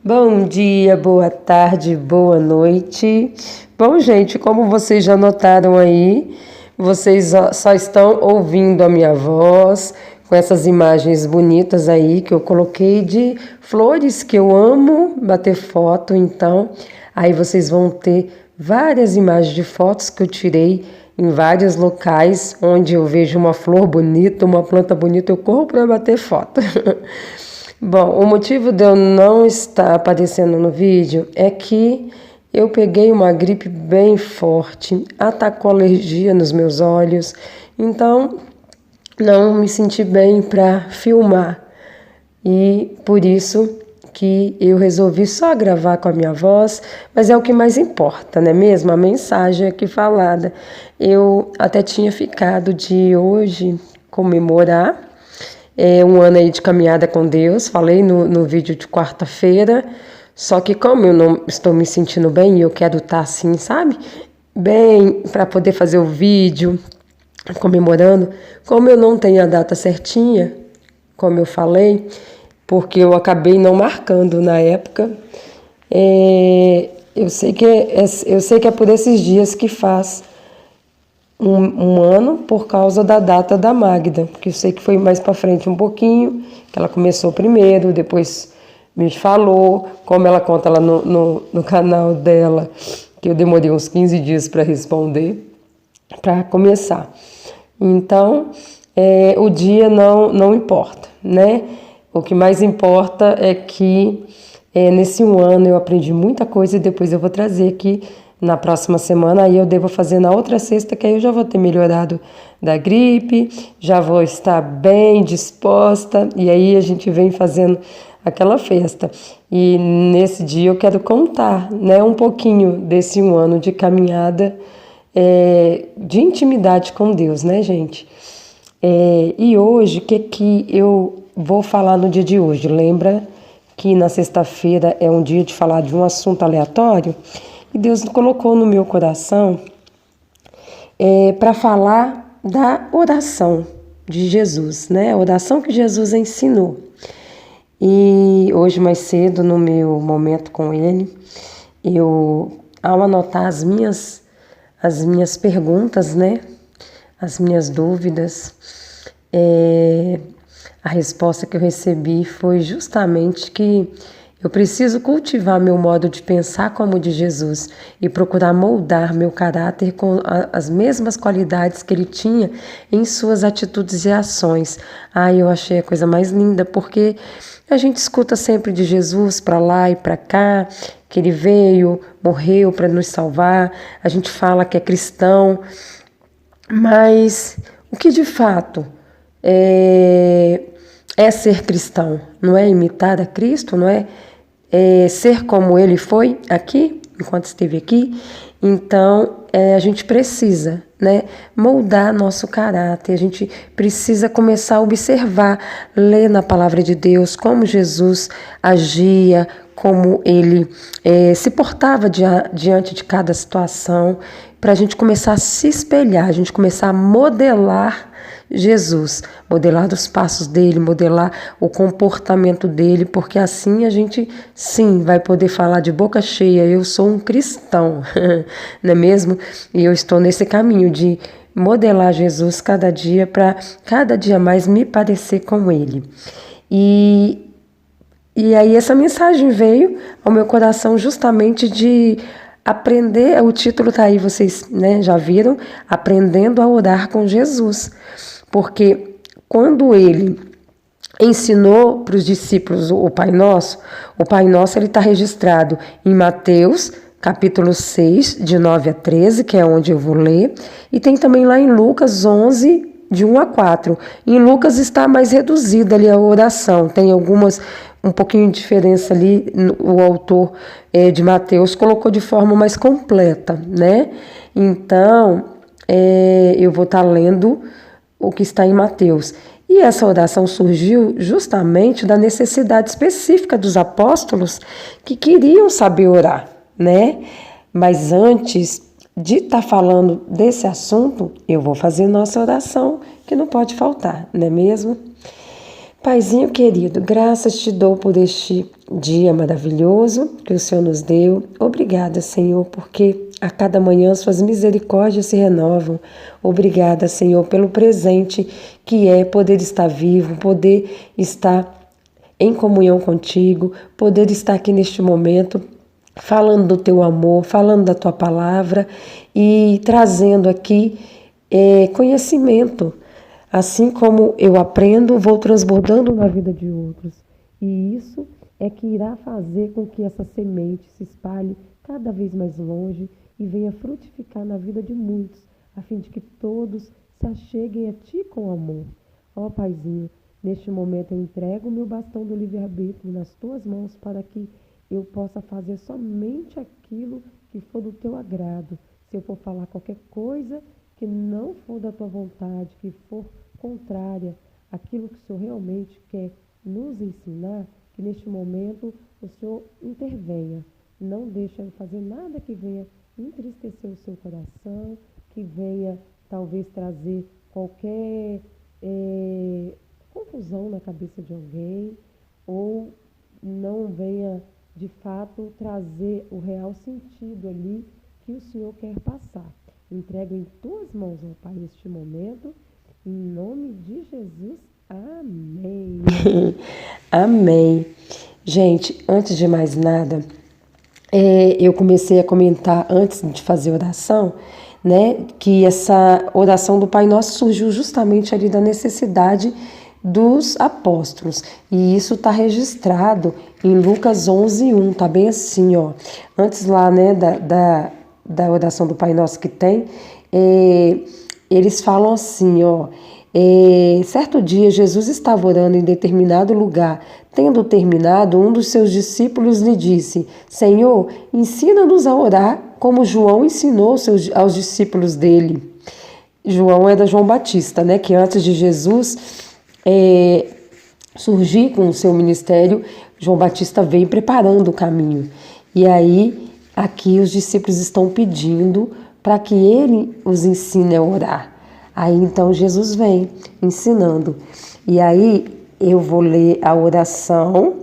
Bom dia, boa tarde, boa noite. Bom, gente, como vocês já notaram aí, vocês só estão ouvindo a minha voz com essas imagens bonitas aí que eu coloquei de flores que eu amo bater foto. Então, aí vocês vão ter várias imagens de fotos que eu tirei em vários locais onde eu vejo uma flor bonita, uma planta bonita, eu corro para bater foto. Bom, o motivo de eu não estar aparecendo no vídeo é que eu peguei uma gripe bem forte, atacou alergia nos meus olhos, então não me senti bem para filmar. E por isso que eu resolvi só gravar com a minha voz, mas é o que mais importa, não é mesmo? A mensagem aqui falada. Eu até tinha ficado de hoje comemorar um ano aí de caminhada com Deus, falei no vídeo de quarta-feira, só que como eu não estou me sentindo bem e eu quero estar assim, sabe? Bem, para poder fazer o vídeo comemorando, como eu não tenho a data certinha, como eu falei, porque eu acabei não marcando na época, eu sei que é por esses dias que faz um ano por causa da data da Magda, porque eu sei que foi mais para frente um pouquinho, que ela começou primeiro, depois me falou, como ela conta lá no canal dela, que eu demorei uns 15 dias para responder, para começar. Então, o dia não importa, né? O que mais importa é que nesse um ano eu aprendi muita coisa e depois eu vou trazer aqui na próxima semana, aí eu devo fazer na outra sexta, que aí eu já vou ter melhorado da gripe, já vou estar bem disposta, e aí a gente vem fazendo aquela festa. E nesse dia eu quero contar, né, um pouquinho desse um ano de caminhada, de intimidade com Deus, né, gente? E hoje, o que eu vou falar no dia de hoje? Lembra que na sexta-feira é um dia de falar de um assunto aleatório? E Deus colocou no meu coração para falar da oração de Jesus, né? A oração que Jesus ensinou. E hoje mais cedo, no meu momento com ele, ao anotar as minhas perguntas, né? As minhas dúvidas, a resposta que eu recebi foi justamente que eu preciso cultivar meu modo de pensar como o de Jesus e procurar moldar meu caráter com as mesmas qualidades que ele tinha em suas atitudes e ações. Eu achei a coisa mais linda, porque a gente escuta sempre de Jesus para lá e para cá, que ele veio, morreu para nos salvar, a gente fala que é cristão, mas o que de fato é ser cristão? Não é imitar a Cristo, não é ser como ele foi aqui, enquanto esteve aqui? Então, a gente precisa, né, moldar nosso caráter, a gente precisa começar a observar, ler na palavra de Deus como Jesus agia, como ele se portava diante de cada situação, para a gente começar a se espelhar, a gente começar a modelar Jesus, modelar os passos dele, modelar o comportamento dele, porque assim a gente sim vai poder falar de boca cheia: eu sou um cristão, não é mesmo? E eu estou nesse caminho de modelar Jesus cada dia, para cada dia mais me parecer com ele. E aí essa mensagem veio ao meu coração justamente de aprender, o título está aí, vocês, né, já viram, Aprendendo a Orar com Jesus. Porque quando ele ensinou para os discípulos o Pai Nosso ele está registrado em Mateus, capítulo 6, de 9 a 13, que é onde eu vou ler, e tem também lá em Lucas 11, de 1 a 4. Em Lucas está mais reduzida ali a oração, tem um pouquinho de diferença ali, o autor de Mateus colocou de forma mais completa, né? Então, eu vou estar lendo o que está em Mateus. E essa oração surgiu justamente da necessidade específica dos apóstolos que queriam saber orar, né? Mas antes de estar falando desse assunto, eu vou fazer nossa oração, que não pode faltar, não é mesmo? Paizinho querido, graças te dou por este dia maravilhoso que o Senhor nos deu. Obrigada, Senhor, porque a cada manhã suas misericórdias se renovam. Obrigada, Senhor, pelo presente que é poder estar vivo, poder estar em comunhão contigo, poder estar aqui neste momento falando do teu amor, falando da tua palavra e trazendo aqui conhecimento. Assim como eu aprendo, vou transbordando na vida de outros. E isso é que irá fazer com que essa semente se espalhe cada vez mais longe e venha frutificar na vida de muitos, a fim de que todos se acheguem a ti com amor. Ó Paizinho, neste momento eu entrego o meu bastão do livre-arbítrio nas tuas mãos para que eu possa fazer somente aquilo que for do teu agrado. Se eu for falar qualquer coisa que não for da tua vontade, que for contrária àquilo que o Senhor realmente quer nos ensinar, que neste momento o Senhor intervenha. Não deixe eu fazer nada que venha entristecer o seu coração, que venha talvez trazer qualquer confusão na cabeça de alguém, ou não venha de fato trazer o real sentido ali que o Senhor quer passar. Entrego em tuas mãos, ó Pai, este momento, em nome de Jesus. Amém. Amém. Gente, antes de mais nada, eu comecei a comentar antes de fazer oração, né, que essa oração do Pai Nosso surgiu justamente ali da necessidade dos apóstolos. E isso está registrado em Lucas 11:1, tá bem assim, ó. Antes lá, né, da oração do Pai Nosso que tem, eles falam assim, ó. Certo dia, Jesus estava orando em determinado lugar. Tendo terminado, um dos seus discípulos lhe disse: Senhor, ensina-nos a orar, como João ensinou aos discípulos dele. João era João Batista, né? Que antes de Jesus surgir com o seu ministério, João Batista veio preparando o caminho. E aí, aqui os discípulos estão pedindo para que ele os ensine a orar. Aí então Jesus vem ensinando. E aí eu vou ler a oração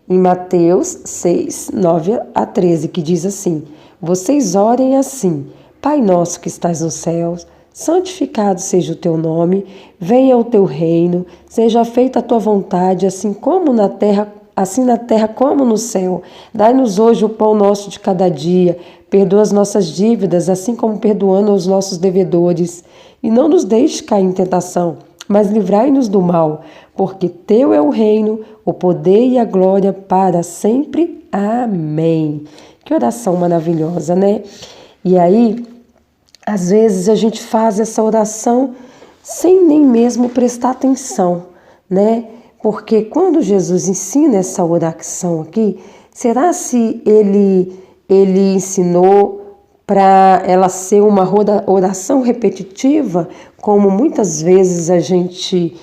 em Mateus 6:9-13, que diz assim: Vocês orem assim: Pai nosso que estás nos céus, santificado seja o teu nome, venha o teu reino, seja feita a tua vontade, assim na terra como no céu. Dai-nos hoje o pão nosso de cada dia, perdoa as nossas dívidas, assim como perdoamos aos nossos devedores. E não nos deixe cair em tentação, mas livrai-nos do mal, porque teu é o reino, o poder e a glória para sempre. Amém. Que oração maravilhosa, né? E aí, às vezes a gente faz essa oração sem nem mesmo prestar atenção, né? Porque quando Jesus ensina essa oração aqui, será se ele ensinou para ela ser uma oração repetitiva, como muitas vezes a gente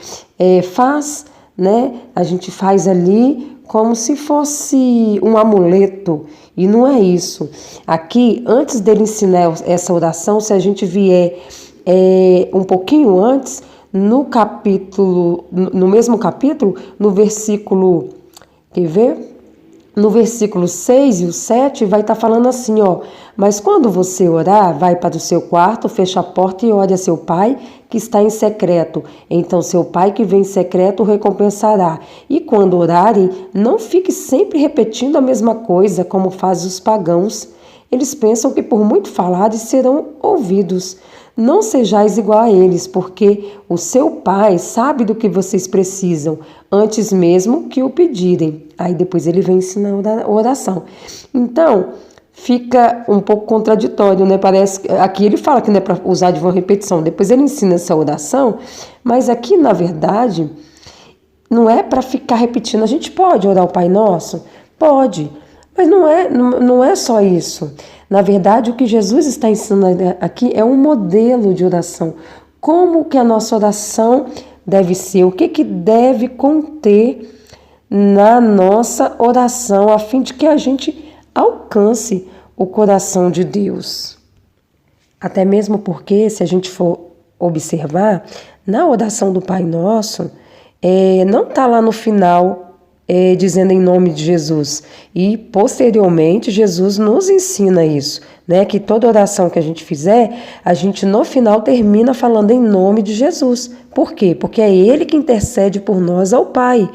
faz, né? A gente faz ali como se fosse um amuleto, e não é isso. Aqui, antes dele ensinar essa oração, se a gente vier um pouquinho antes, no mesmo capítulo, no versículo, quer ver? No versículo 6 e o 7 vai estar falando assim, ó: Mas quando você orar, vai para o seu quarto, fecha a porta e ore a seu pai que está em secreto. Então seu pai que vem em secreto o recompensará. E quando orarem, não fique sempre repetindo a mesma coisa, como fazem os pagãos. Eles pensam que por muito falarem serão ouvidos. Não sejais igual a eles, porque o seu pai sabe do que vocês precisam, antes mesmo que o pedirem. Aí depois ele vem ensinando a oração. Então, fica um pouco contraditório, né? Parece que aqui ele fala que não é para usar de uma repetição. Depois ele ensina essa oração, mas aqui, na verdade, não é para ficar repetindo. A gente pode orar o Pai Nosso? Pode, mas não é só isso. Na verdade, o que Jesus está ensinando aqui é um modelo de oração. Como que a nossa oração deve ser? O que deve conter na nossa oração, a fim de que a gente alcance o coração de Deus. Até mesmo porque, se a gente for observar, na oração do Pai Nosso, não está lá no final dizendo em nome de Jesus. E posteriormente Jesus nos ensina isso, né? Que toda oração que a gente fizer, a gente no final termina falando em nome de Jesus. Por quê? Porque é Ele que intercede por nós ao Pai.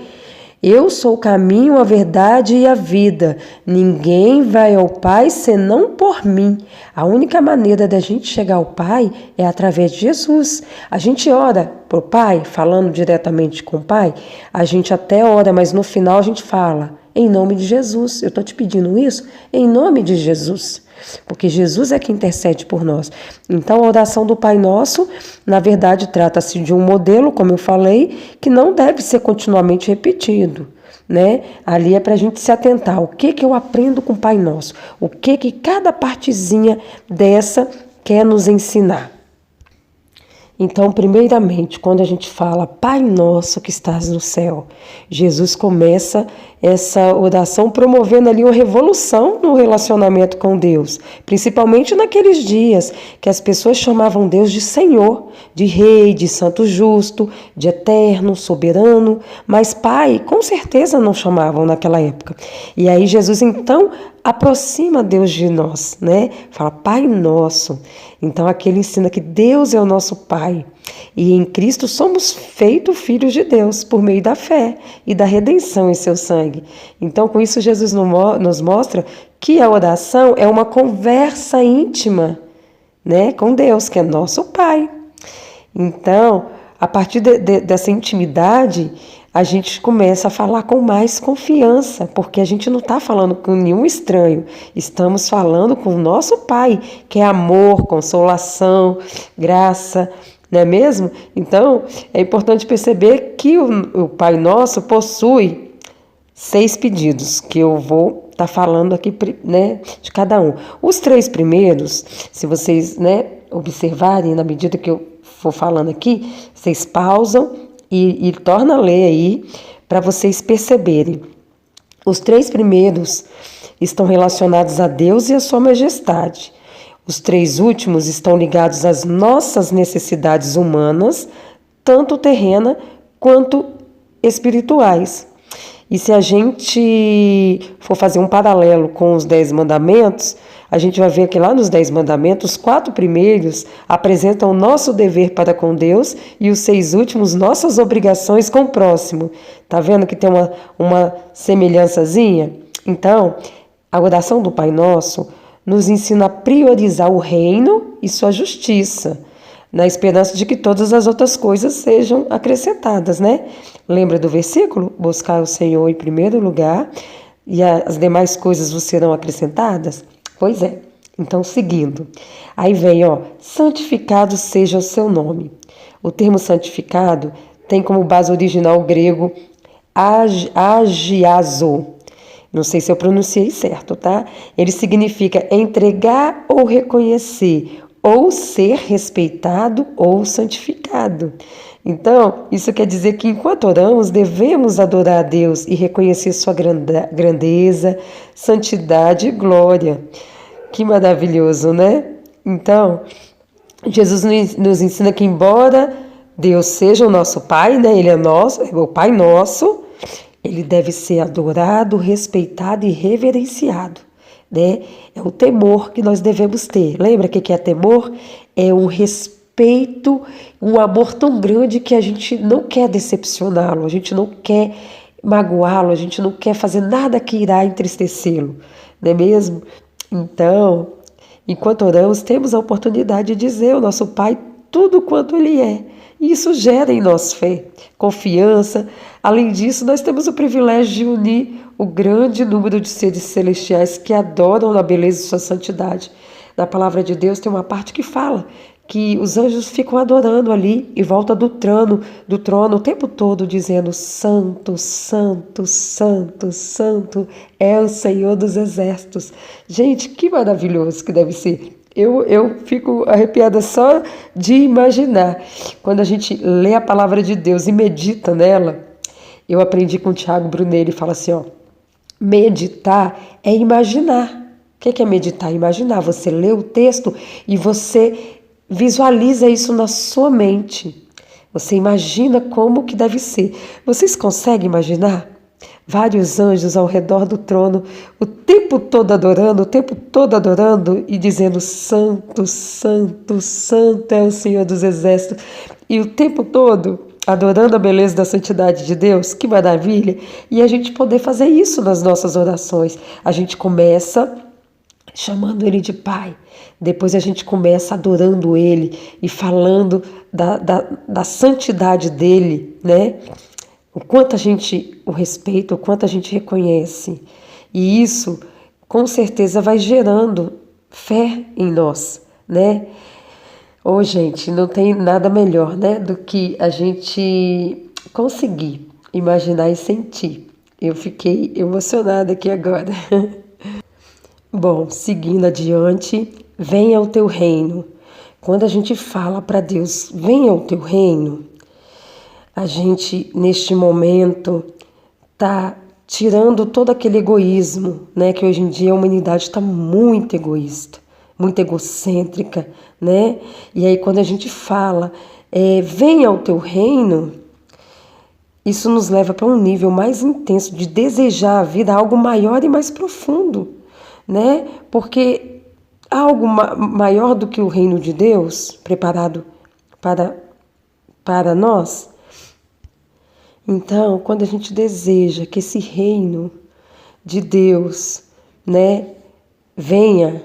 Eu sou o caminho, a verdade e a vida. Ninguém vai ao Pai senão por mim. A única maneira da gente chegar ao Pai é através de Jesus. A gente ora pro Pai, falando diretamente com o Pai. A gente até ora, mas no final a gente fala, em nome de Jesus. Eu estou te pedindo isso em nome de Jesus. Porque Jesus é que intercede por nós. Então a oração do Pai Nosso, na verdade, trata-se de um modelo, como eu falei, que não deve ser continuamente repetido, né? Ali é para a gente se atentar. O que eu aprendo com o Pai Nosso? O que cada partezinha dessa quer nos ensinar? Então, primeiramente, quando a gente fala Pai Nosso que estás no céu, Jesus começa essa oração promovendo ali uma revolução no relacionamento com Deus, principalmente naqueles dias que as pessoas chamavam Deus de Senhor, de Rei, de Santo Justo, de Eterno, Soberano, mas Pai com certeza não chamavam naquela época. E aí Jesus então aproxima Deus de nós, né? Fala Pai Nosso. Então aqui ele ensina que Deus é o nosso Pai e em Cristo somos feitos filhos de Deus por meio da fé e da redenção em seu sangue. Então com isso Jesus nos mostra que a oração é uma conversa íntima, né, com Deus, que é nosso Pai. Então, a partir dessa intimidade, a gente começa a falar com mais confiança, porque a gente não está falando com nenhum estranho, estamos falando com o nosso Pai, que é amor, consolação, graça, não é mesmo? Então, é importante perceber que o Pai Nosso possui 6 pedidos, que eu vou estar falando aqui, né, de cada um. Os 3 primeiros, se vocês, né, observarem, na medida que eu for falando aqui, vocês pausam e torna a ler aí para vocês perceberem. Os 3 primeiros estão relacionados a Deus e a sua majestade. Os 3 últimos estão ligados às nossas necessidades humanas, tanto terrena quanto espirituais. E se a gente for fazer um paralelo com os 10 mandamentos, a gente vai ver que lá nos 10 mandamentos, os 4 primeiros apresentam o nosso dever para com Deus e os 6 últimos, nossas obrigações com o próximo. Tá vendo que tem uma semelhançazinha? Então, a oração do Pai Nosso nos ensina a priorizar o reino e sua justiça, na esperança de que todas as outras coisas sejam acrescentadas, né? Lembra do versículo? Buscar o Senhor em primeiro lugar e as demais coisas vos serão acrescentadas? Pois é. Então, seguindo. Aí vem, santificado seja o seu nome. O termo santificado tem como base original o grego agiazo. Não sei se eu pronunciei certo, tá? Ele significa entregar ou reconhecer, ou ser respeitado ou santificado. Então, isso quer dizer que enquanto oramos, devemos adorar a Deus e reconhecer sua grandeza, santidade e glória. Que maravilhoso, né? Então, Jesus nos ensina que embora Deus seja o nosso Pai, né? Ele é o Pai nosso, ele deve ser adorado, respeitado e reverenciado, né? É o temor que nós devemos ter. Lembra o que é temor? É o respeito, um amor tão grande que a gente não quer decepcioná-lo, a gente não quer magoá-lo, a gente não quer fazer nada que irá entristecê-lo, não é mesmo? Então, enquanto oramos, temos a oportunidade de dizer ao nosso Pai tudo quanto Ele é. E isso gera em nós fé, confiança. Além disso, nós temos o privilégio de unir o grande número de seres celestiais que adoram na beleza de sua santidade. Na palavra de Deus tem uma parte que fala que os anjos ficam adorando ali em volta do trono o tempo todo, dizendo: Santo, Santo, Santo, Santo é o Senhor dos Exércitos. Gente, que maravilhoso que deve ser. Eu fico arrepiada só de imaginar. Quando a gente lê a palavra de Deus e medita nela, eu aprendi com o Tiago Brunet, ele fala assim, meditar é imaginar. O que é meditar? Imaginar. Você lê o texto e você visualiza isso na sua mente. Você imagina como que deve ser. Vocês conseguem imaginar? Vários anjos ao redor do trono, o tempo todo adorando e dizendo: Santo, Santo, Santo é o Senhor dos Exércitos. E o tempo todo adorando a beleza da santidade de Deus. Que maravilha! E a gente poder fazer isso nas nossas orações. A gente começa chamando Ele de Pai. Depois a gente começa adorando Ele e falando da santidade dEle, né? O quanto a gente o respeita, o quanto a gente reconhece. E isso, com certeza, vai gerando fé em nós, né? Ô, gente, não tem nada melhor, né, do que a gente conseguir imaginar e sentir. Eu fiquei emocionada aqui agora. Bom, seguindo adiante, venha o teu reino. Quando a gente fala para Deus, venha o teu reino, a gente, neste momento, está tirando todo aquele egoísmo, né? Que hoje em dia a humanidade está muito egoísta, muito egocêntrica, né? E aí quando a gente fala, venha o teu reino, isso nos leva para um nível mais intenso de desejar a vida, algo maior e mais profundo, né? Porque algo maior do que o reino de Deus, preparado para nós. Então, quando a gente deseja que esse reino de Deus, né, venha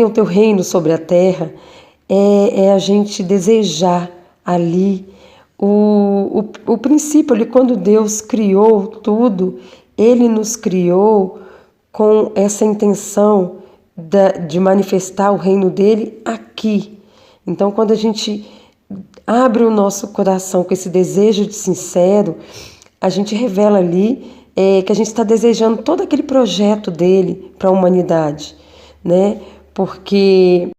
o teu reino sobre a terra, é a gente desejar ali o princípio, ali, quando Deus criou tudo, Ele nos criou com essa intenção de manifestar o reino dele aqui. Então, quando a gente abre o nosso coração com esse desejo de sincero, a gente revela ali que a gente está desejando todo aquele projeto dele para a humanidade, né? Porque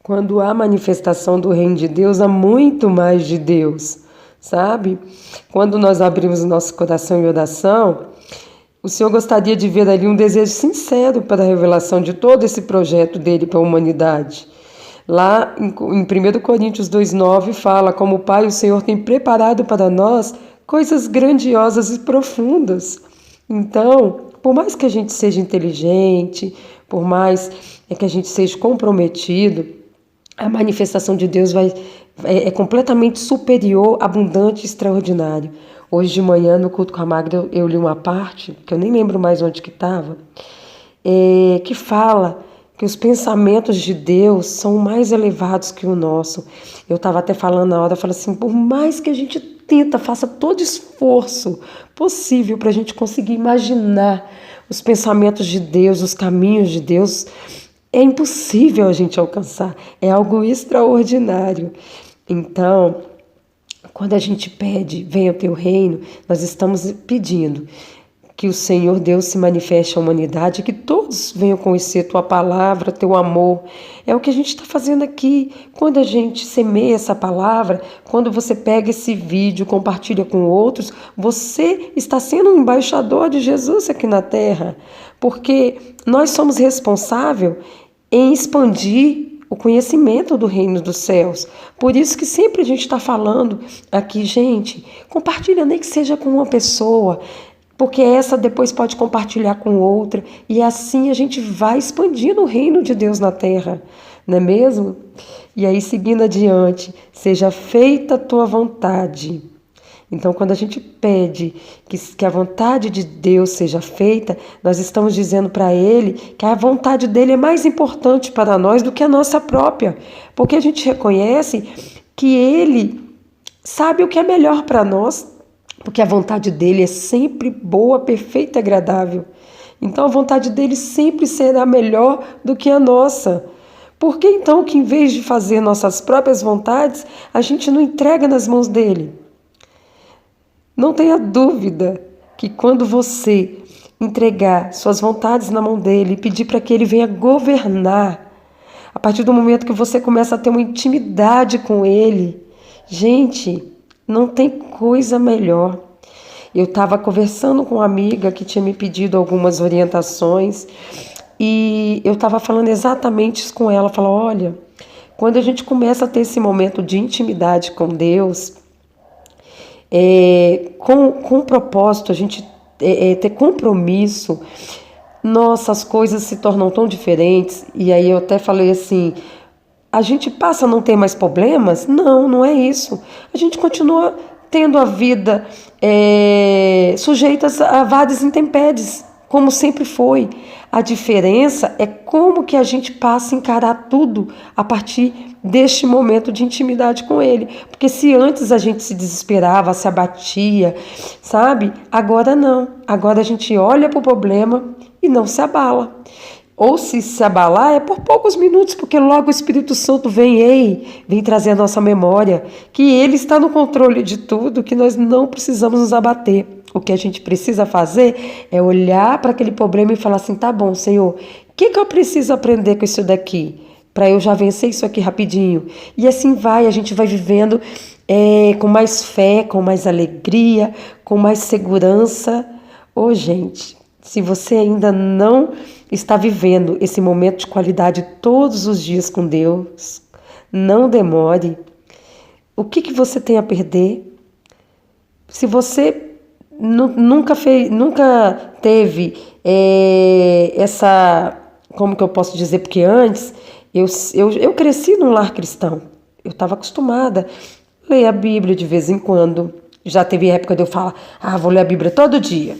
quando há manifestação do reino de Deus, há muito mais de Deus, sabe? Quando nós abrimos o nosso coração em oração, o Senhor gostaria de ver ali um desejo sincero para a revelação de todo esse projeto dele para a humanidade. Lá em 1 Coríntios 2,9 fala como o Pai, o Senhor tem preparado para nós coisas grandiosas e profundas. Então, por mais que a gente seja inteligente, por mais que a gente seja comprometido, a manifestação de Deus é completamente superior, abundante e extraordinário. Hoje de manhã, no culto com a Magda, eu li uma parte, que eu nem lembro mais onde que estava, que fala que os pensamentos de Deus são mais elevados que o nosso. Eu estava até falando na hora, eu falei assim, por mais que a gente tenta, faça todo esforço possível para a gente conseguir imaginar os pensamentos de Deus, os caminhos de Deus, é impossível a gente alcançar, é algo extraordinário. Então, quando a gente pede, venha o teu reino, nós estamos pedindo que o Senhor Deus se manifeste à humanidade, que todos venham conhecer tua palavra, teu amor. É o que a gente está fazendo aqui. Quando a gente semeia essa palavra, quando você pega esse vídeo, compartilha com outros, você está sendo um embaixador de Jesus aqui na terra, porque nós somos responsáveis em expandir o conhecimento do reino dos céus. Por isso que sempre a gente está falando aqui, gente, compartilha nem que seja com uma pessoa, porque essa depois pode compartilhar com outra, e assim a gente vai expandindo o reino de Deus na terra, não é mesmo? E aí, seguindo adiante, seja feita a tua vontade. Então, quando a gente pede que a vontade de Deus seja feita, nós estamos dizendo para Ele que a vontade dEle é mais importante para nós do que a nossa própria, porque a gente reconhece que Ele sabe o que é melhor para nós, porque a vontade dEle é sempre boa, perfeita e agradável. Então, a vontade dEle sempre será melhor do que a nossa. Por que então que, em vez de fazer nossas próprias vontades, a gente não entrega nas mãos dEle? Não tenha dúvida que quando você entregar suas vontades na mão dele e pedir para que ele venha governar, a partir do momento que você começa a ter uma intimidade com ele, gente, não tem coisa melhor. Eu estava conversando com uma amiga que tinha me pedido algumas orientações e eu estava falando exatamente isso com ela. Falou, olha, Quando a gente começa a ter esse momento de intimidade com Deus, com propósito, a gente ter compromisso, nossa, as coisas se tornam tão diferentes. E aí eu até falei assim, a gente passa a não ter mais problemas? Não, não é isso. A gente continua tendo a vida sujeita a várias intempéries, como sempre foi. A diferença é como que a gente passa a encarar tudo a partir deste momento de intimidade com Ele. Porque se antes a gente se desesperava, se abatia, sabe? Agora não. Agora a gente olha para o problema e não se abala. Ou se abalar é por poucos minutos, porque logo o Espírito Santo vem trazer a nossa memória, que Ele está no controle de tudo, que nós não precisamos nos abater. O que a gente precisa fazer é olhar para aquele problema e falar assim, tá bom, Senhor, o que eu preciso aprender com isso daqui? Para eu já vencer isso aqui rapidinho. E assim a gente vai vivendo com mais fé, com mais alegria, com mais segurança. Ô, gente, se você ainda não está vivendo esse momento de qualidade todos os dias com Deus, não demore. O que você tem a perder? Se você nunca teve essa, como que eu posso dizer, porque antes eu cresci num lar cristão, eu estava acostumada a ler a Bíblia de vez em quando, já teve época de eu falar, vou ler a Bíblia todo dia,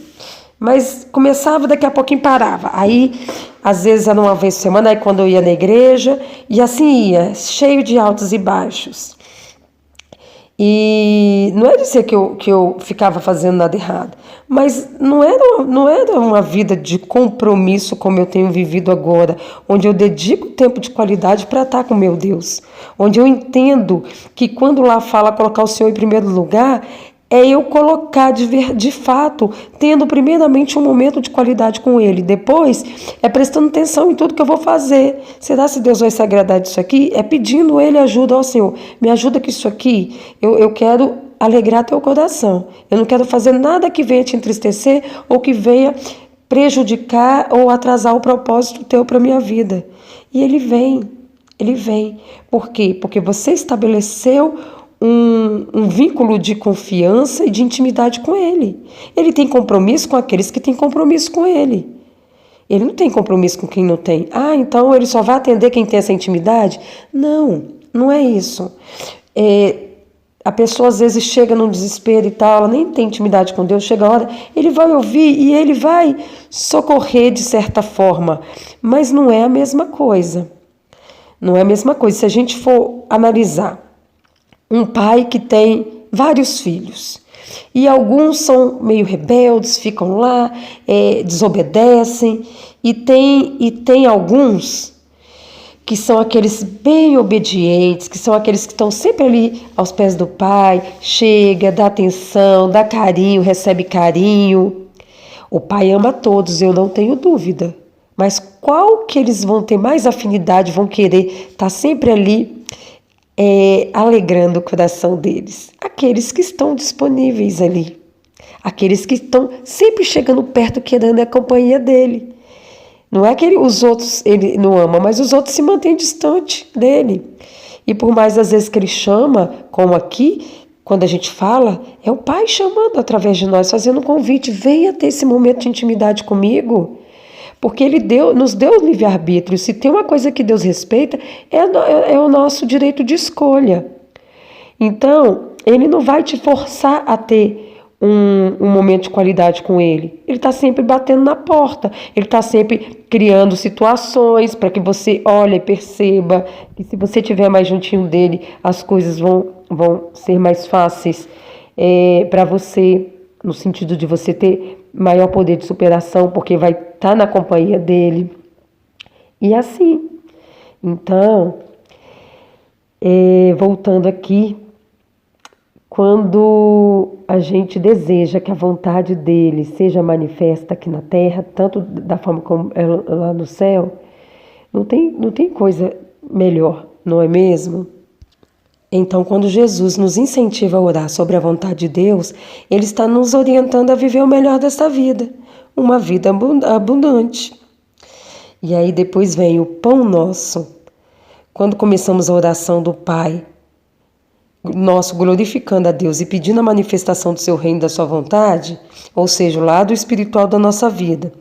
mas começava, daqui a pouquinho parava, aí às vezes era uma vez por semana, aí quando eu ia na igreja, e assim ia, cheio de altos e baixos. E não é dizer que eu ficava fazendo nada errado, mas não era uma vida de compromisso como eu tenho vivido agora, onde eu dedico tempo de qualidade para estar com meu Deus, onde eu entendo que quando lá fala colocar o Senhor em primeiro lugar, é eu colocar de fato, tendo primeiramente um momento de qualidade com Ele. Depois, é prestando atenção em tudo que eu vou fazer. Será se Deus vai se agradar disso aqui? É pedindo Ele ajuda ao Senhor. Me ajuda que isso aqui, eu quero alegrar teu coração. Eu não quero fazer nada que venha te entristecer ou que venha prejudicar ou atrasar o propósito teu para a minha vida. E Ele vem. Por quê? Porque você estabeleceu um vínculo de confiança e de intimidade com Ele. Ele tem compromisso com aqueles que têm compromisso com Ele. Ele não tem compromisso com quem não tem. Então ele só vai atender quem tem essa intimidade? Não, não é isso. A pessoa às vezes chega num desespero e tal, ela nem tem intimidade com Deus, chega a hora, ele vai ouvir e ele vai socorrer de certa forma, mas não é a mesma coisa. Não é a mesma coisa. Se a gente for analisar, um pai que tem vários filhos e alguns são meio rebeldes, ficam lá, desobedecem e tem alguns que são aqueles bem obedientes, que são aqueles que estão sempre ali aos pés do pai, chega, dá atenção, dá carinho, recebe carinho. O pai ama todos, eu não tenho dúvida, mas qual que eles vão ter mais afinidade, vão querer estar sempre ali alegrando o coração deles? Aqueles que estão disponíveis ali, aqueles que estão sempre chegando perto, querendo a companhia dele. Não é que os outros ele não ama, mas os outros se mantêm distante dele. E por mais às vezes que ele chama, como aqui, quando a gente fala, é o Pai chamando através de nós, fazendo um convite, venha ter esse momento de intimidade comigo. Porque Ele nos deu o livre-arbítrio. Se tem uma coisa que Deus respeita, é o nosso direito de escolha. Então, Ele não vai te forçar a ter um momento de qualidade com Ele. Ele está sempre batendo na porta. Ele está sempre criando situações para que você olhe e perceba que se você estiver mais juntinho dEle, as coisas vão ser mais fáceis para você, no sentido de você ter maior poder de superação, porque vai estar na companhia dele. E assim. Então, voltando aqui, quando a gente deseja que a vontade dele seja manifesta aqui na terra, tanto da forma como é lá no céu, não tem coisa melhor, não é mesmo? Então, quando Jesus nos incentiva a orar sobre a vontade de Deus, Ele está nos orientando a viver o melhor desta vida, uma vida abundante. E aí depois vem o pão nosso. quando começamos a oração do Pai Nosso, glorificando a Deus e pedindo a manifestação do seu reino, da sua vontade, ou seja, o lado espiritual da nossa vida.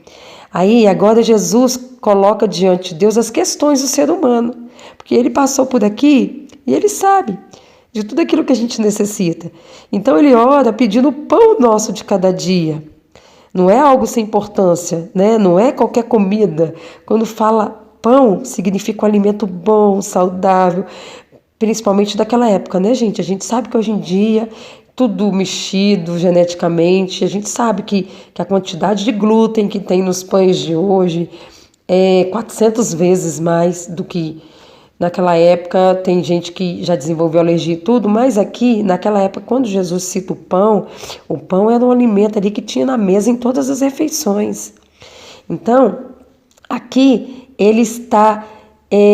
Aí, agora Jesus coloca diante de Deus as questões do ser humano, porque ele passou por aqui e ele sabe de tudo aquilo que a gente necessita. Então ele ora pedindo o pão nosso de cada dia. Não é algo sem importância, né? Não é qualquer comida. Quando fala pão, significa um alimento bom, saudável, principalmente daquela época, né, gente? A gente sabe que hoje em dia tudo mexido geneticamente, a gente sabe que a quantidade de glúten que tem nos pães de hoje é 400 vezes mais do que naquela época. Tem gente que já desenvolveu alergia e tudo, mas aqui, naquela época, quando Jesus cita o pão era um alimento ali que tinha na mesa em todas as refeições. Então, aqui ele está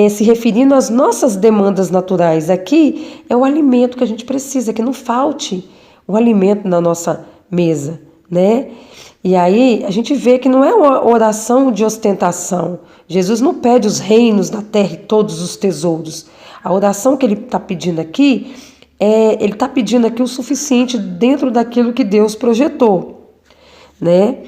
se referindo às nossas demandas naturais. Aqui é o alimento que a gente precisa, que não falte o alimento na nossa mesa, né? E aí a gente vê que não é uma oração de ostentação. Jesus não pede os reinos da terra e todos os tesouros. A oração que ele está pedindo aqui, ele está pedindo aqui o suficiente dentro daquilo que Deus projetou, né?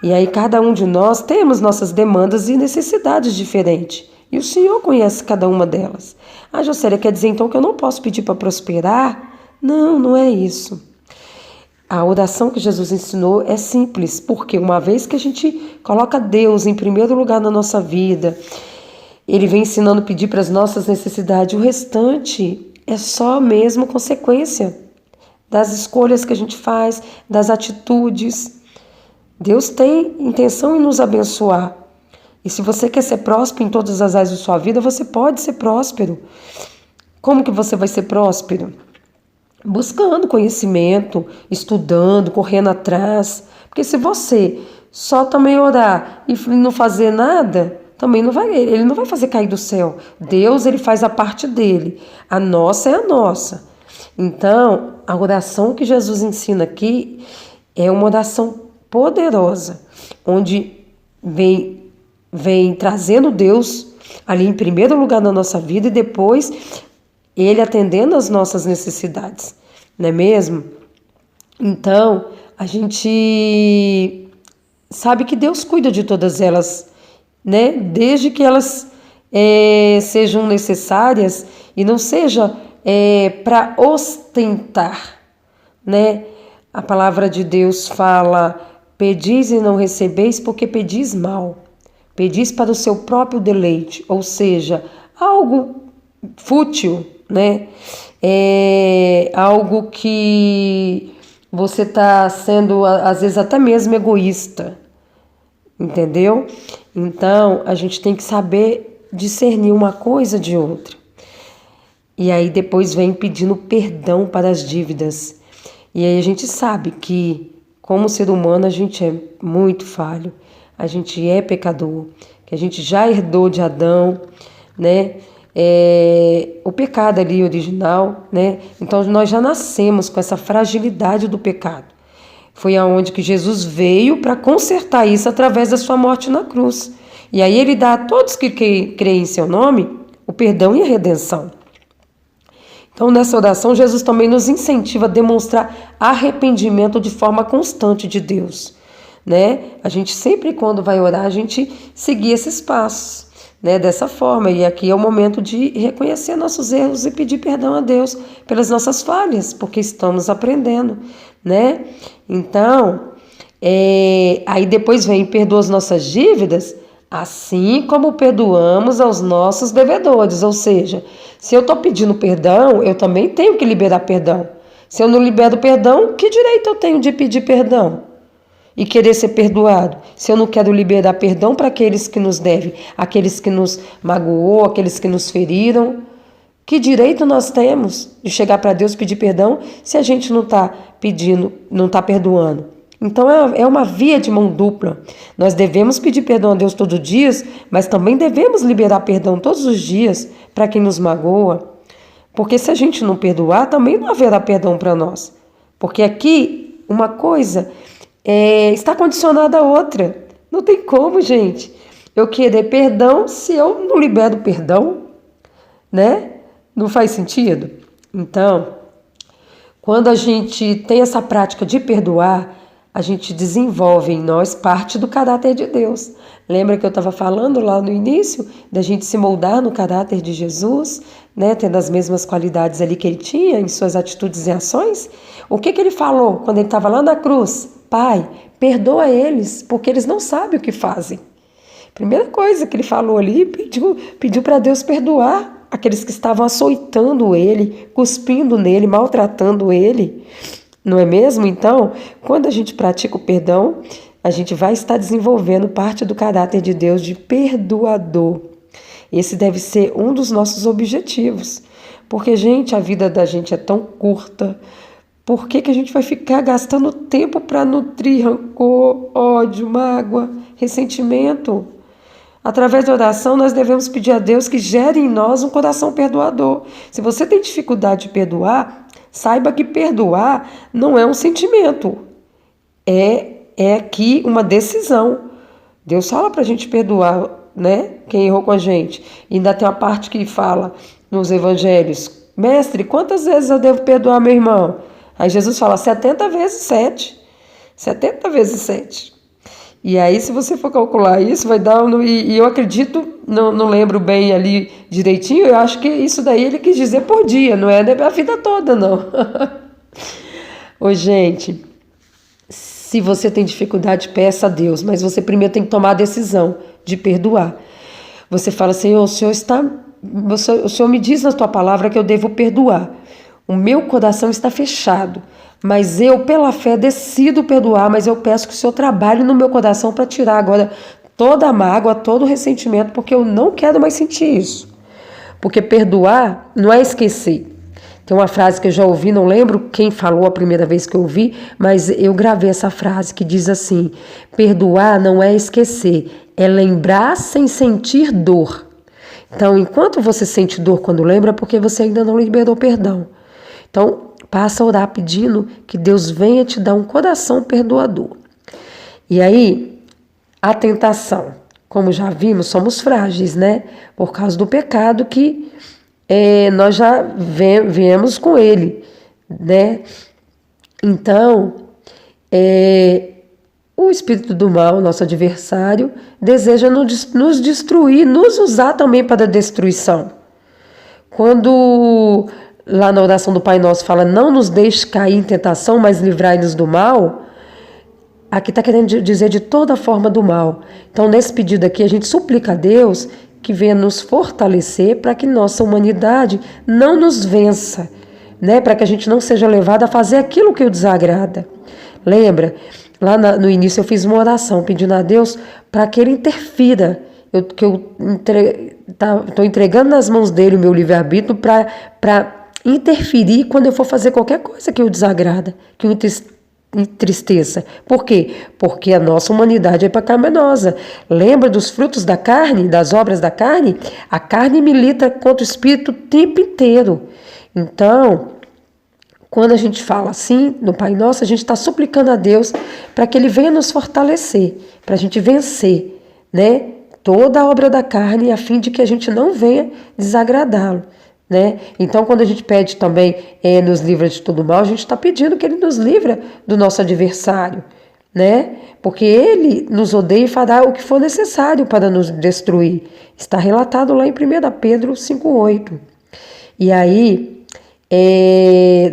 E aí cada um de nós temos nossas demandas e necessidades diferentes. E o Senhor conhece cada uma delas. Ah, Jocélia, quer dizer então que eu não posso pedir para prosperar? Não, não é isso. A oração que Jesus ensinou é simples, porque uma vez que a gente coloca Deus em primeiro lugar na nossa vida, Ele vem ensinando a pedir para as nossas necessidades. O restante é só mesmo consequência das escolhas que a gente faz, das atitudes. Deus tem intenção em nos abençoar. E se você quer ser próspero em todas as áreas da sua vida, você pode ser próspero. Como que você vai ser próspero? Buscando conhecimento, estudando, correndo atrás. Porque se você só também orar e não fazer nada, também ele não vai fazer cair do céu. Deus, ele faz a parte dele. A nossa é a nossa. Então, a oração que Jesus ensina aqui é uma oração poderosa, onde vem trazendo Deus ali em primeiro lugar na nossa vida e depois Ele atendendo às nossas necessidades, não é mesmo? Então, a gente sabe que Deus cuida de todas elas, né? Desde que elas sejam necessárias e não seja para ostentar, né? A palavra de Deus fala: pedis e não recebeis porque pedis mal. Pedis para o seu próprio deleite, ou seja, algo fútil, né? Algo que você está sendo, às vezes, até mesmo egoísta, entendeu? Então, a gente tem que saber discernir uma coisa de outra. E aí depois vem pedindo perdão para as dívidas. E aí a gente sabe que, como ser humano, a gente é muito falho. A gente é pecador, que a gente já herdou de Adão, né? O pecado ali original, né? Então nós já nascemos com essa fragilidade do pecado. Foi aonde que Jesus veio para consertar isso através da sua morte na cruz. E aí ele dá a todos que creem em seu nome o perdão e a redenção. Então, nessa oração, Jesus também nos incentiva a demonstrar arrependimento de forma constante de Deus, né? A gente sempre, quando vai orar, a gente seguir esses passos, né? Dessa forma. E aqui é o momento de reconhecer nossos erros e pedir perdão a Deus pelas nossas falhas, porque estamos aprendendo, né? Então, aí depois vem: perdoa as nossas dívidas, assim como perdoamos aos nossos devedores. Ou seja, se eu estou pedindo perdão, eu também tenho que liberar perdão. Se eu não libero perdão, que direito eu tenho de pedir perdão e querer ser perdoado? Se eu não quero liberar perdão para aqueles que nos devem, aqueles que nos magoou, aqueles que nos feriram, que direito nós temos de chegar para Deus pedir perdão se a gente não está pedindo, não está perdoando? Então é uma via de mão dupla. Nós devemos pedir perdão a Deus todos os dias, mas também devemos liberar perdão todos os dias para quem nos magoa. Porque se a gente não perdoar, também não haverá perdão para nós. Porque aqui uma coisa está condicionada a outra. Não tem como, gente, eu querer perdão se eu não libero perdão. né? Não faz sentido? Então, quando a gente tem essa prática de perdoar, a gente desenvolve em nós parte do caráter de Deus. Lembra que eu estava falando lá no início da gente se moldar no caráter de Jesus, né, tendo as mesmas qualidades ali que ele tinha em suas atitudes e ações? O que ele falou quando ele estava lá na cruz? Pai, perdoa eles, porque eles não sabem o que fazem. Primeira coisa que ele falou ali, pediu para Deus perdoar aqueles que estavam açoitando ele, cuspindo nele, maltratando ele. Não é mesmo? Então, quando a gente pratica o perdão, a gente vai estar desenvolvendo parte do caráter de Deus de perdoador. Esse deve ser um dos nossos objetivos. Porque, gente, a vida da gente é tão curta. Por que a gente vai ficar gastando tempo para nutrir rancor, ódio, mágoa, ressentimento? Através da oração, nós devemos pedir a Deus que gere em nós um coração perdoador. Se você tem dificuldade de perdoar, saiba que perdoar não é um sentimento, é aqui uma decisão. Deus fala para a gente perdoar, né? Quem errou com a gente. E ainda tem uma parte que fala nos evangelhos: Mestre, quantas vezes eu devo perdoar meu irmão? Aí Jesus fala 70 vezes 7. 70 vezes 7. E aí, se você for calcular isso, vai dar... E eu acredito, não lembro bem ali direitinho, eu acho que isso daí ele quis dizer por dia, não é a vida toda, não. Ô, gente, se você tem dificuldade, peça a Deus, mas você primeiro tem que tomar a decisão de perdoar. Você fala, Senhor, o Senhor me diz na tua palavra que eu devo perdoar. O meu coração está fechado, mas eu, pela fé, decido perdoar, mas eu peço que o Senhor trabalhe no meu coração para tirar agora toda a mágoa, todo o ressentimento, porque eu não quero mais sentir isso. Porque perdoar não é esquecer. Tem uma frase que eu já ouvi, não lembro quem falou a primeira vez que eu ouvi, mas eu gravei essa frase que diz assim: perdoar não é esquecer, é lembrar sem sentir dor. Então, enquanto você sente dor quando lembra, é porque você ainda não liberou perdão. Então, passa a orar pedindo que Deus venha te dar um coração perdoador. E aí, a tentação. Como já vimos, somos frágeis, né? Por causa do pecado que nós já viemos com ele, né? Então, o espírito do mal, nosso adversário, deseja nos destruir, nos usar também para a destruição. Quando lá na oração do Pai Nosso fala, não nos deixe cair em tentação, mas livrai-nos do mal, aqui está querendo dizer de toda forma do mal. Então, nesse pedido aqui, a gente suplica a Deus que venha nos fortalecer para que nossa humanidade não nos vença, né? Para que a gente não seja levado a fazer aquilo que o desagrada. Lembra? Lá no início eu fiz uma oração pedindo a Deus para que Ele interfira, que eu estou entregando nas mãos dele o meu livre-arbítrio para interferir quando eu for fazer qualquer coisa que o desagrada, que o entristeça. Por quê? Porque a nossa humanidade é pecaminosa. Lembra dos frutos da carne, das obras da carne? A carne milita contra o espírito o tempo inteiro. Então, quando a gente fala assim no Pai Nosso, a gente está suplicando a Deus para que Ele venha nos fortalecer, para a gente vencer, né? Toda a obra da carne, a fim de que a gente não venha desagradá-lo, né? Então, quando a gente pede também nos livra de todo mal, a gente está pedindo que Ele nos livra do nosso adversário, né? Porque Ele nos odeia e fará o que for necessário para nos destruir. Está relatado lá em 1 Pedro 5,8. E aí,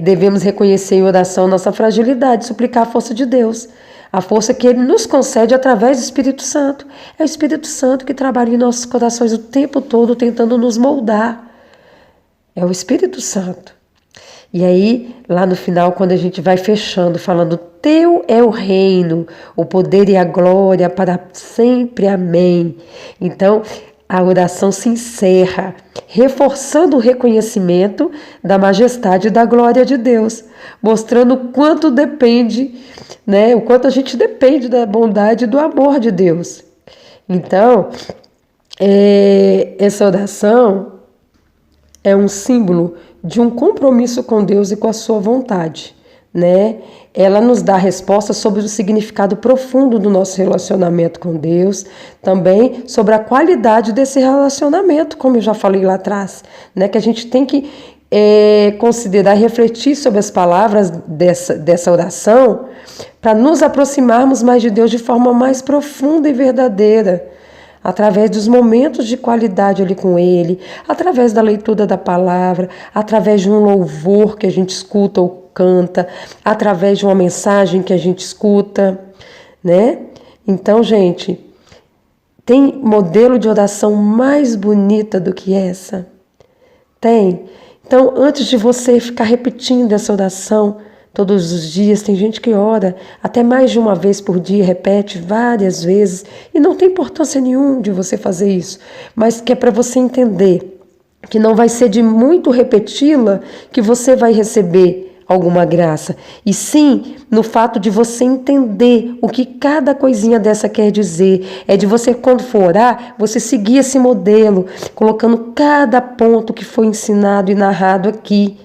devemos reconhecer em oração nossa fragilidade, suplicar a força de Deus, a força que Ele nos concede através do Espírito Santo. É o Espírito Santo que trabalha em nossos corações o tempo todo, tentando nos moldar. É o Espírito Santo. E aí, lá no final, quando a gente vai fechando, falando, teu é o reino, o poder e a glória para sempre, amém. Então, a oração se encerra, reforçando o reconhecimento da majestade e da glória de Deus, mostrando o quanto depende, né, o quanto a gente depende da bondade e do amor de Deus. Então, essa oração é um símbolo de um compromisso com Deus e com a sua vontade, né? Ela nos dá respostas sobre o significado profundo do nosso relacionamento com Deus, também sobre a qualidade desse relacionamento, como eu já falei lá atrás, né? Que a gente tem que considerar e refletir sobre as palavras dessa oração para nos aproximarmos mais de Deus de forma mais profunda e verdadeira, através dos momentos de qualidade ali com Ele, através da leitura da palavra, através de um louvor que a gente escuta ou canta, através de uma mensagem que a gente escuta, né? Então, gente, tem modelo de oração mais bonita do que essa? Tem. Então, antes de você ficar repetindo essa oração todos os dias, tem gente que ora até mais de uma vez por dia, repete várias vezes, e não tem importância nenhuma de você fazer isso, mas que é para você entender que não vai ser de muito repeti-la que você vai receber alguma graça, e sim no fato de você entender o que cada coisinha dessa quer dizer, é de você, quando for orar, você seguir esse modelo, colocando cada ponto que foi ensinado e narrado aqui,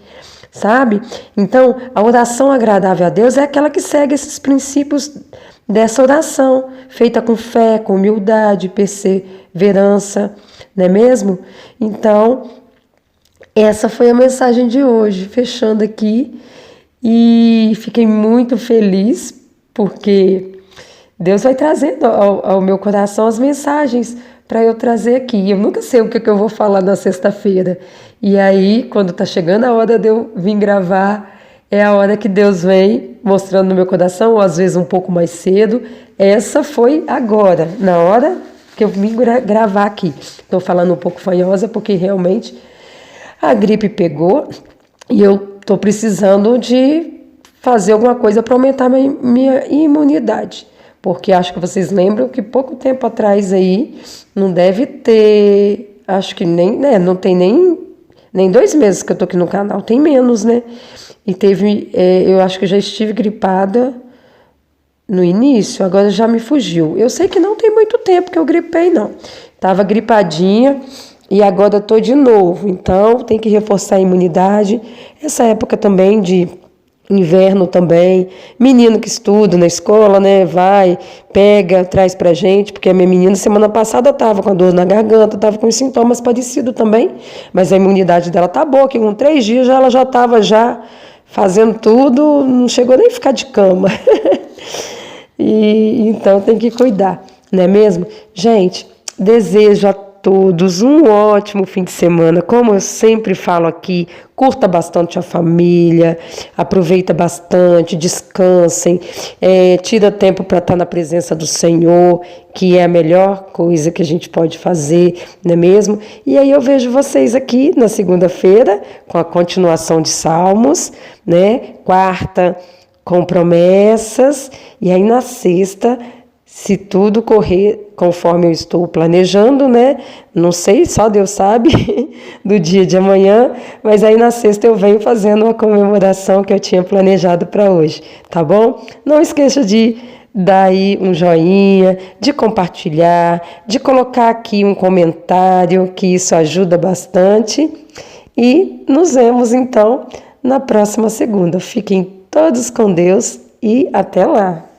sabe? Então, a oração agradável a Deus é aquela que segue esses princípios dessa oração, feita com fé, com humildade, perseverança, não é mesmo? Então, essa foi a mensagem de hoje, fechando aqui, e fiquei muito feliz porque Deus vai trazendo ao meu coração as mensagens para eu trazer aqui. Eu nunca sei o que eu vou falar na sexta-feira. E aí, quando está chegando a hora de eu vir gravar, é a hora que Deus vem mostrando no meu coração, ou às vezes um pouco mais cedo. Essa foi agora, na hora que eu vim gravar aqui. Estou falando um pouco fanhosa porque realmente a gripe pegou e eu estou precisando de fazer alguma coisa para aumentar minha imunidade. Porque acho que vocês lembram que pouco tempo atrás aí, não deve ter, acho que nem, né, não tem nem 2 meses que eu tô aqui no canal, tem menos, né? E teve, eu acho que já estive gripada no início, agora já me fugiu. Eu sei que não tem muito tempo que eu gripei, não. Tava gripadinha e agora eu tô de novo, então tem que reforçar a imunidade. Essa época também de inverno também, menino que estuda na escola, né, vai, pega, traz pra gente, porque a minha menina semana passada tava com a dor na garganta, tava com sintomas parecidos também, mas a imunidade dela tá boa, que com 3 dias ela já tava já fazendo tudo, não chegou nem a ficar de cama. E então tem que cuidar, não é mesmo? Gente, desejo a todos um ótimo fim de semana. Como eu sempre falo aqui, curta bastante a família, aproveita bastante, descansem, tira tempo para estar na presença do Senhor, que é a melhor coisa que a gente pode fazer, não é mesmo? E aí eu vejo vocês aqui na segunda-feira com a continuação de Salmos, né? Quarta com promessas, e aí na sexta, se tudo correr conforme eu estou planejando, né? Não sei, só Deus sabe do dia de amanhã, mas aí na sexta eu venho fazendo uma comemoração que eu tinha planejado para hoje, tá bom? Não esqueça de dar aí um joinha, de compartilhar, de colocar aqui um comentário, que isso ajuda bastante. E nos vemos então na próxima segunda. Fiquem todos com Deus e até lá!